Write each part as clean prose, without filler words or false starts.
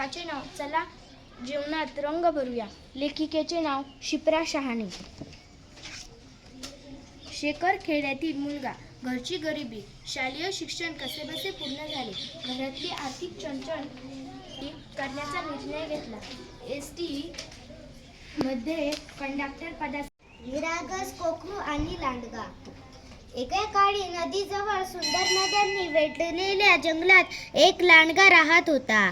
लेखकाचे नाव, चला जीवनात रंग भरूया. लेखिकेचे नाव शिप्रा शहाणे. शेखर खेड्यातील मुलगा, घरची गरिबी, शालेय शिक्षण कसेबसे पूर्ण झाले. घरातली आर्थिक चणचण करण्याचा निर्णय घेतला. एसटी मध्ये कंडक्टर पदासाठी. विरागस, कोकरू आणि लांडगा. एके काळी नदीजवळ सुंदर नद्यांनी वेढलेल्या जंगलात एक लांडगा राहत होता.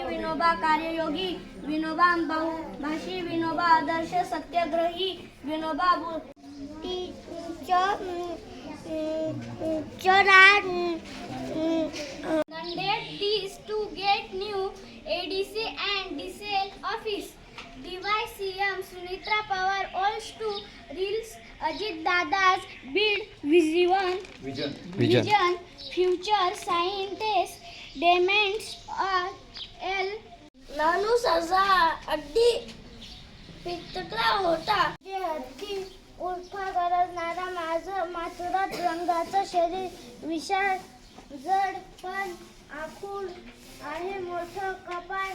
विनोबा कार्ययोगी, विनोबा बहुभाषी, विनोबा आदर्श सत्याग्रही, Vinoba Needed to get new ADC and DCL office. DYCM Sunitra Pawar owes to reels Ajit Dada's build vision future scientist demands L. नानू सजा अगदी पितळा होता. जे हत्ती उर्फा गरजणारा माझं माथुरात रंगाचं शरीर, विशाल जड पण आखूड आहे, मोठं कपाळ,